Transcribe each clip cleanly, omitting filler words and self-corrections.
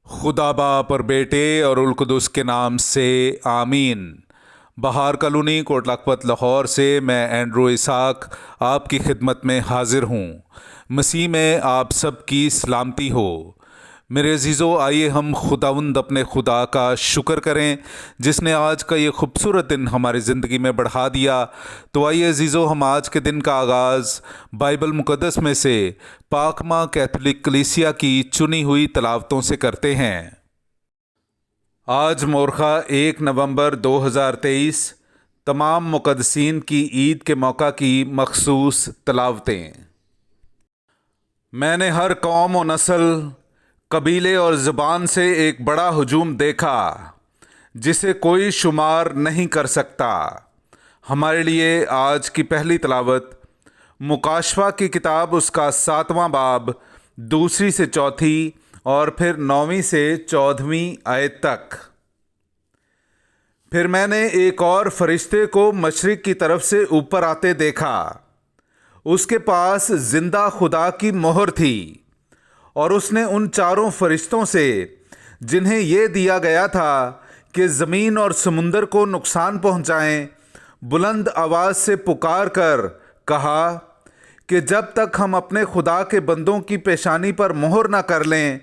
खुदा बाप और बेटे और उल कुदस के नाम से आमीन। बहार कॉलोनी कोट लखपत लाहौर से मैं एंड्रू इसाक आपकी खिदमत में हाजिर हूँ। मसीह में आप सब की सलामती हो। मेरे अजीज़ों, आइए हम खुदावंद अपने खुदा का शुक्र करें जिसने आज का ये खूबसूरत दिन हमारी ज़िंदगी में बढ़ा दिया। तो आइए अजीज़ों, हम आज के दिन का आगाज़ बाइबल मुक़द्दस में से पाकमा कैथोलिक कलीसिया की चुनी हुई तलावतों से करते हैं। आज मोरखा 1 नवंबर 2023 तमाम मुक़द्दसीन की ईद के मौका की मखसूस तलावतें। मैंने हर कौम और नस्ल, कबीले और ज़बान से एक बड़ा हुजूम देखा जिसे कोई शुमार नहीं कर सकता। हमारे लिए आज की पहली तलावत मुकाशवा की किताब उसका 7वां बाब 2 से 4 और फिर 9 से 14 आयत तक। फिर मैंने एक और फरिश्ते को मशरिक की तरफ से ऊपर आते देखा। उसके पास जिंदा खुदा की मोहर थी और उसने उन 4 फरिश्तों से जिन्हें यह दिया गया था कि ज़मीन और समुंदर को नुकसान पहुंचाएं, बुलंद आवाज़ से पुकार कर कहा कि जब तक हम अपने खुदा के बंदों की पेशानी पर मोहर ना कर लें,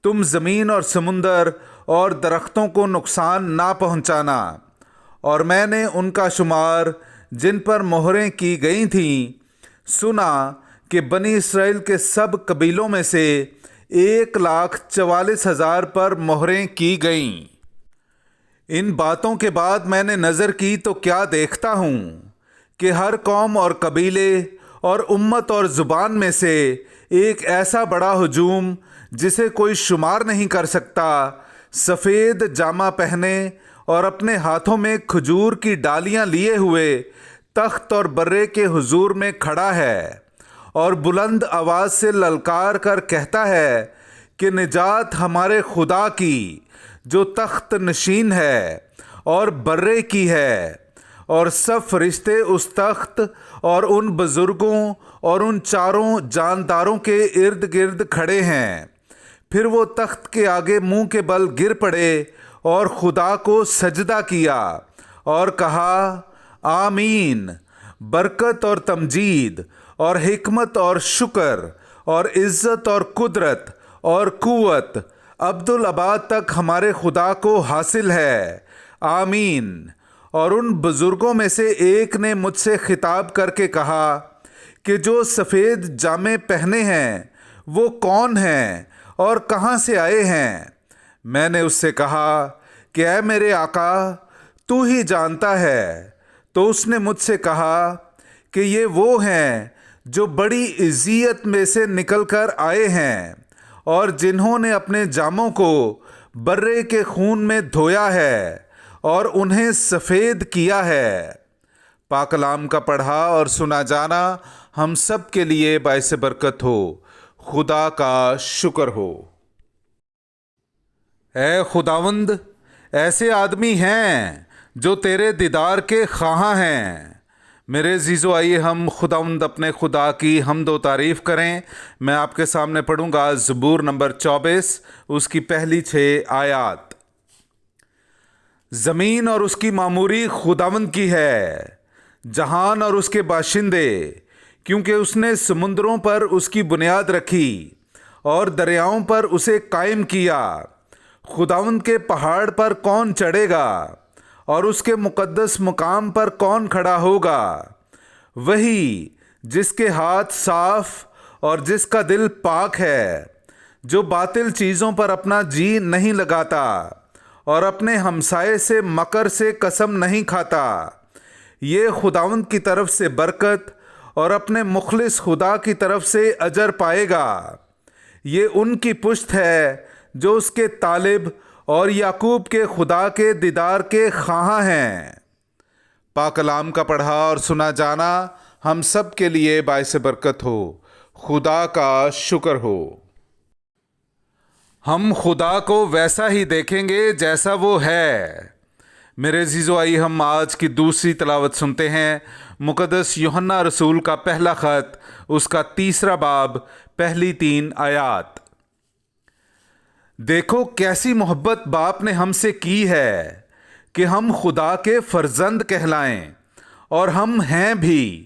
तुम ज़मीन और समुंदर और दरख्तों को नुकसान ना पहुंचाना। और मैंने उनका शुमार जिन पर मोहरें की गई थीं सुना कि बनी इसराइल के सब कबीलों में से 1,44,000 पर मोहरें की गईं। इन बातों के बाद मैंने नज़र की तो क्या देखता हूँ कि हर कौम और कबीले और उम्मत और ज़ुबान में से एक ऐसा बड़ा हुजूम जिसे कोई शुमार नहीं कर सकता, सफ़ेद जामा पहने और अपने हाथों में खजूर की डालियाँ लिए हुए तख्त और बर्रे के हुजूर में खड़ा है और बुलंद आवाज़ से ललकार कर कहता है कि निजात हमारे खुदा की जो तख्त नशीन है और बर्रे की है। और सब फरिश्ते उस तख्त और उन बुजुर्गों और उन 4 जानदारों के इर्द गिर्द खड़े हैं। फिर वो तख्त के आगे मुंह के बल गिर पड़े और खुदा को सजदा किया और कहा, आमीन। बरकत और तमजीद और हिकमत और शुक्र और इज़्ज़त और कुदरत और कुव्वत अब्दुल अबाद तक हमारे खुदा को हासिल है, आमीन। और उन बुज़ुर्गों में से एक ने मुझसे खिताब करके कहा कि जो सफ़ेद जामे पहने हैं वो कौन हैं और कहाँ से आए हैं। मैंने उससे कहा कि ऐ मेरे आका, तू ही जानता है। तो उसने मुझसे कहा कि ये वो हैं जो बड़ी इज़्ज़त में से निकल कर आए हैं और जिन्होंने अपने जामों को बर्रे के खून में धोया है और उन्हें सफ़ेद किया है। पाक कलाम का पढ़ा और सुना जाना हम सब के लिए बाइस बरकत हो। खुदा का शुक्र हो। ऐ खुदावंद, ऐसे आदमी हैं जो तेरे दीदार के ख्वाहां हैं। मेरे अजीज़ों, आइए हम खुदावंद अपने खुदा की हम्द व तारीफ़ करें। मैं आपके सामने पढ़ूंगा ज़बूर नंबर 24 उसकी पहली 6 आयात। ज़मीन और उसकी मामूरी खुदावंद की है, जहान और उसके बाशिंदे, क्योंकि उसने समुंदरों पर उसकी बुनियाद रखी और दरियाओं पर उसे कायम किया। खुदावंद के पहाड़ पर कौन चढ़ेगा और उसके मुकद्दस मुकाम पर कौन खड़ा होगा। वही जिसके हाथ साफ और जिसका दिल पाक है, जो बातिल चीज़ों पर अपना जी नहीं लगाता और अपने हमसाये से मकर से कसम नहीं खाता। ये खुदावंद की तरफ से बरकत और अपने मुखलिस खुदा की तरफ से अजर पाएगा। ये उनकी पुश्त है जो उसके तालिब और याकूब के खुदा के दीदार के ख्वाहां हैं। पाक कलाम का पढ़ा और सुना जाना हम सब के लिए बाइस बरकत हो। खुदा का शुक्र हो। हम खुदा को वैसा ही देखेंगे जैसा वो है। मेरे अजीज़ों, आइए हम आज की दूसरी तलावत सुनते हैं। मुक़द्दस यूहन्ना रसूल का पहला ख़त उसका 3 बाब पहली 3 आयात। دیکھو کیسی محبت باپ نے ہم سے کی ہے کہ ہم خدا کے فرزند کہلائیں، اور ہم ہیں بھی۔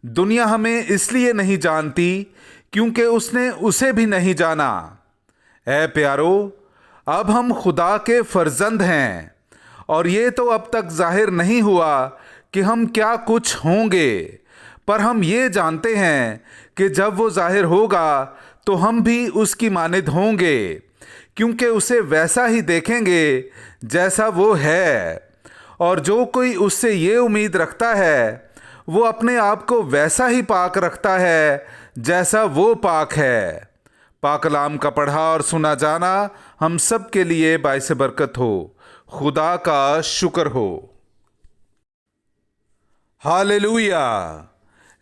دنیا ہمیں اس لیے نہیں جانتی کیونکہ اس نے اسے بھی نہیں جانا۔ اے پیارو، اب ہم خدا کے فرزند ہیں، اور یہ تو اب تک ظاہر نہیں ہوا کہ ہم کیا کچھ ہوں گے، پر ہم یہ جانتے ہیں کہ جب وہ ظاہر ہوگا تو ہم بھی اس کی مانند ہوں گے، کیونکہ اسے ویسا ہی دیکھیں گے جیسا وہ ہے۔ اور جو کوئی اس سے یہ امید رکھتا ہے وہ اپنے آپ کو ویسا ہی پاک رکھتا ہے جیسا وہ پاک ہے۔ پاک کلام کا پڑھا اور سنا جانا ہم سب کے لیے باعث برکت ہو۔ خدا کا شکر ہو۔ ہاللویا۔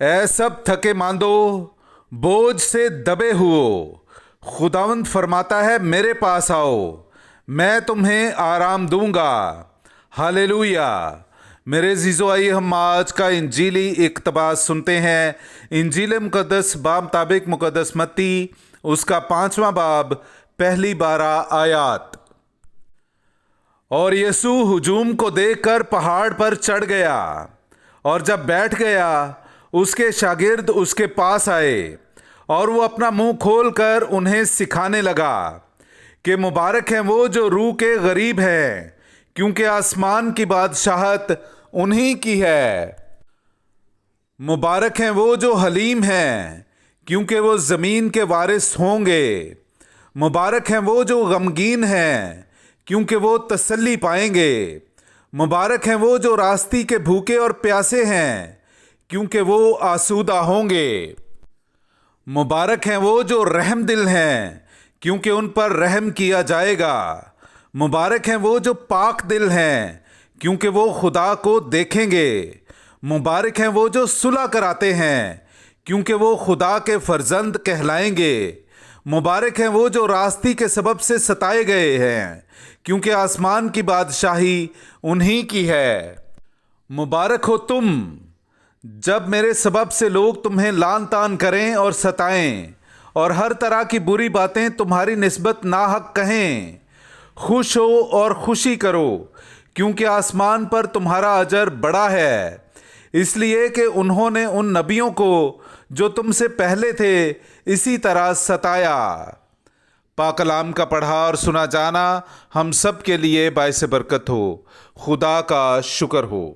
اے سب تھکے ماندو، بوجھ سے دبے ہوئو، خداوند فرماتا ہے میرے پاس آؤ، میں تمہیں آرام دوں گا۔ ہاللویا۔ میرے عزیزو، آئیے ہم آج کا انجیلی اقتباس سنتے ہیں۔ انجیل مقدس بامطابق مقدس متی، اس کا 5واں باب، پہلی 12 آیات۔ اور یسوع ہجوم کو دیکھ کر پہاڑ پر چڑھ گیا، اور جب بیٹھ گیا اس کے شاگرد اس کے پاس آئے، اور وہ اپنا منہ کھول کر انہیں سکھانے لگا کہ مبارک ہیں وہ جو روح کے غریب ہیں، کیونکہ آسمان کی بادشاہت انہی کی ہے۔ مبارک ہیں وہ جو حلیم ہیں، کیونکہ وہ زمین کے وارث ہوں گے۔ مبارک ہیں وہ جو غمگین ہیں، کیونکہ وہ تسلی پائیں گے۔ مبارک ہیں وہ جو راستی کے بھوکے اور پیاسے ہیں، کیونکہ وہ آسودہ ہوں گے۔ مبارک ہیں وہ جو رحم دل ہیں، کیونکہ ان پر رحم کیا جائے گا۔ مبارک ہیں وہ جو پاک دل ہیں، کیونکہ وہ خدا کو دیکھیں گے۔ مبارک ہیں وہ جو صلح کراتے ہیں، کیونکہ وہ خدا کے فرزند کہلائیں گے۔ مبارک ہیں وہ جو راستی کے سبب سے ستائے گئے ہیں، کیونکہ آسمان کی بادشاہی انہی کی ہے۔ مبارک ہو تم جب میرے سبب سے لوگ تمہیں لعن طعن کریں اور ستائیں، اور ہر طرح کی بری باتیں تمہاری نسبت ناحق کہیں۔ خوش ہو اور خوشی کرو، کیونکہ آسمان پر تمہارا اجر بڑا ہے، اس لیے کہ انہوں نے ان نبیوں کو جو تم سے پہلے تھے اسی طرح ستایا۔ پاک کلام کا پڑھا اور سنا جانا ہم سب کے لیے باعث برکت ہو۔ خدا کا شکر ہو۔